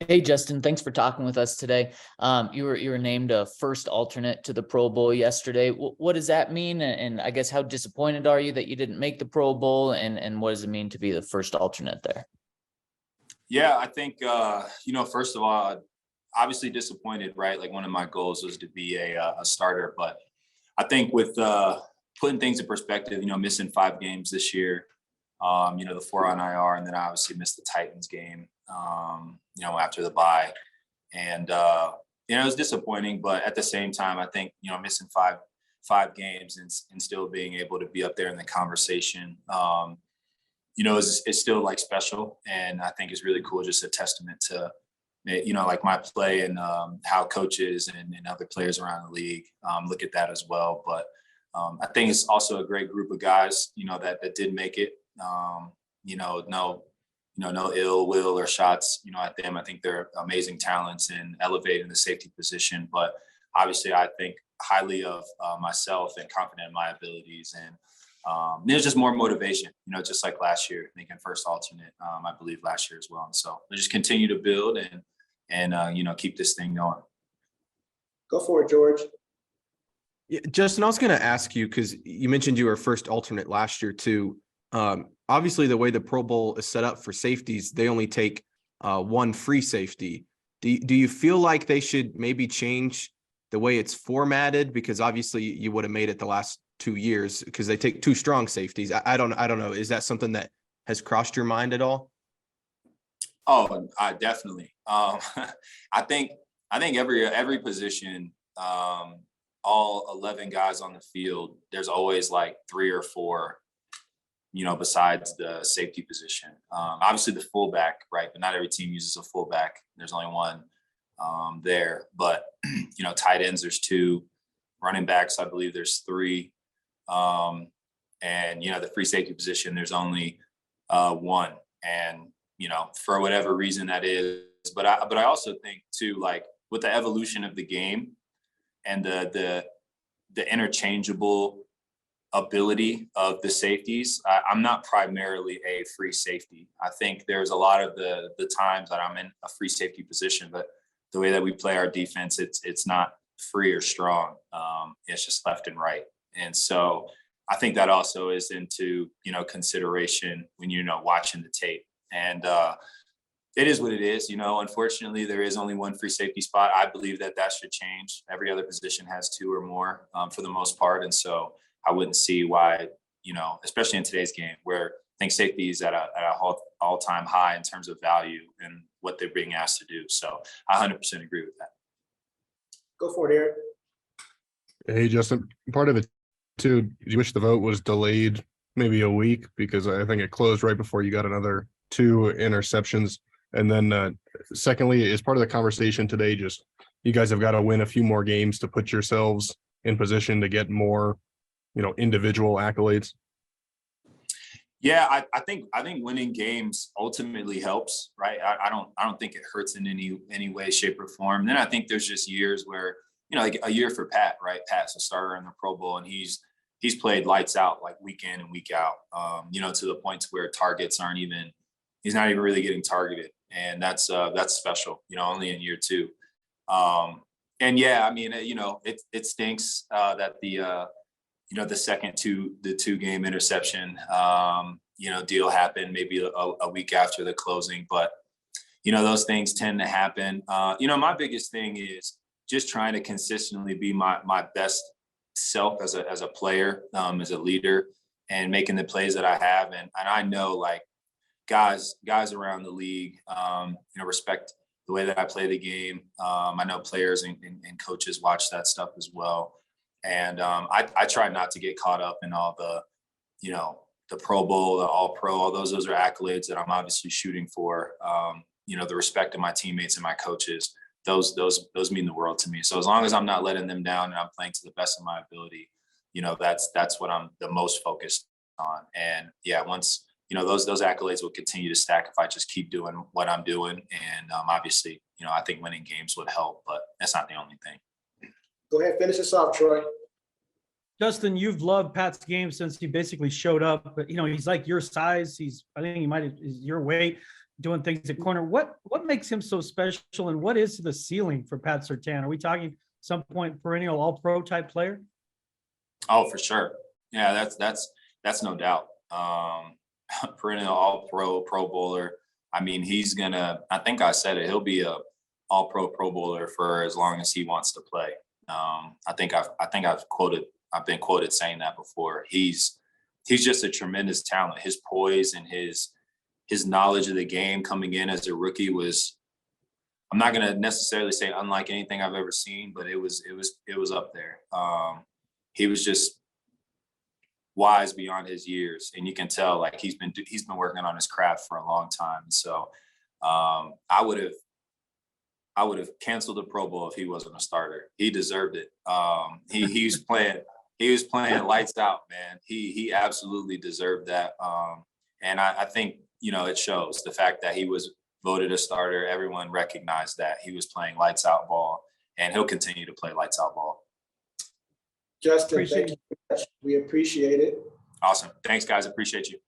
Hey, Justin, thanks for talking with us today. You were named a first alternate to the Pro Bowl yesterday. What does that mean? And I guess how disappointed are you that you didn't make the Pro Bowl? And what does it mean to be the first alternate there? Yeah, I think first of all, obviously disappointed, right? Like one of my goals was to be a starter, but I think with putting things in perspective, missing 5 games this year, the 4 on IR, and then I obviously missed the Titans game, after the bye, and it was disappointing. But at the same time, I think missing five games and still being able to be up there in the conversation, is still like special, and I think it's really cool. Just a testament to like my play and how coaches and other players around the league look at that as well. But I think it's also a great group of guys, that did make it. No ill will or shots, at them. I think they're amazing talents in elevating the safety position. But obviously, I think highly of myself and confident in my abilities. And there's just more motivation, just like last year, thinking first alternate, I believe last year as well. And so we just continue to build and keep this thing going. Go for it, George. Yeah, Justin, I was going to ask you, because you mentioned you were first alternate last year too. Obviously, the way the Pro Bowl is set up for safeties, they only take one free safety. Do you feel like they should maybe change the way it's formatted? Because obviously you would have made it the last 2 years because they take 2 strong safeties. I don't know. Is that something that has crossed your mind at all? Oh, definitely. I think every position, all 11 guys on the field, there's always like 3 or 4, besides the safety position. Obviously the fullback, right? But not every team uses a fullback. There's only one there. But, tight ends, there's 2. Running backs, I believe there's 3. And, the free safety position, there's only 1. And, for whatever reason that is. But I also think too, like with the evolution of the game and the interchangeable ability of the safeties, I'm not primarily a free safety. I think there's a lot of the times that I'm in a free safety position, but the way that we play our defense, it's not free or strong. It's just left and right. And so I think that also is into, consideration when watching the tape. And it is what it is. Unfortunately, there is only one free safety spot. I believe that should change. Every other position has 2 or more for the most part. And so I wouldn't see why, especially in today's game where I think safety is at a all-time high in terms of value and what they're being asked to do. So I 100% agree with that. Go for it, Eric. Hey, Justin, part of it too, you wish the vote was delayed maybe a week because I think it closed right before you got another 2 interceptions. And then secondly, is part of the conversation today, just you guys have got to win a few more games to put yourselves in position to get more, individual accolades? Yeah, I think winning games ultimately helps, right? I don't think it hurts in any way, shape, or form. And then I think there's just years where, like a year for Pat, right? Pat's a starter in the Pro Bowl, and he's played lights out like week in and week out, to the point where targets he's not even really getting targeted. And that's special, only in year 2. And yeah, I mean, it stinks that the second the 2-game interception, deal happened maybe a week after the closing, but those things tend to happen. My biggest thing is just trying to consistently be my best self as a player, as a leader, and making the plays that I have. And I know like guys around the league, respect the way that I play the game. I know players and coaches watch that stuff as well. And I try not to get caught up in all the Pro Bowl, the All Pro, all those are accolades that I'm obviously shooting for. The respect of my teammates and my coaches, those mean the world to me. So as long as I'm not letting them down and I'm playing to the best of my ability, that's what I'm the most focused on. And yeah, once those accolades will continue to stack if I just keep doing what I'm doing. And obviously, I think winning games would help, but that's not the only thing. Go ahead, finish this off, Troy. Justin, you've loved Pat's game since he basically showed up, but he's like your size. I think is your weight. doing things at corner. What makes him so special, and what is the ceiling for Pat Surtain? Are we talking some point perennial All-Pro type player? Oh, for sure. Yeah, that's no doubt. Perennial All-Pro, Pro Bowler. I mean, I think I said it, he'll be a All-Pro, Pro Bowler for as long as he wants to play. I think I've been quoted saying that before. He's just a tremendous talent. His poise and his knowledge of the game coming in as a rookie was, I'm not going to necessarily say unlike anything I've ever seen, but it was up there. He was just wise beyond his years, and you can tell like he's been working on his craft for a long time. So I would have canceled the Pro Bowl if he wasn't a starter. He deserved it. He was playing lights out, man. He absolutely deserved that. And I think, it shows the fact that he was voted a starter. Everyone recognized that he was playing lights out ball, and he'll continue to play lights out ball. Justin, thank you very much. We appreciate it. Awesome. Thanks, guys. Appreciate you.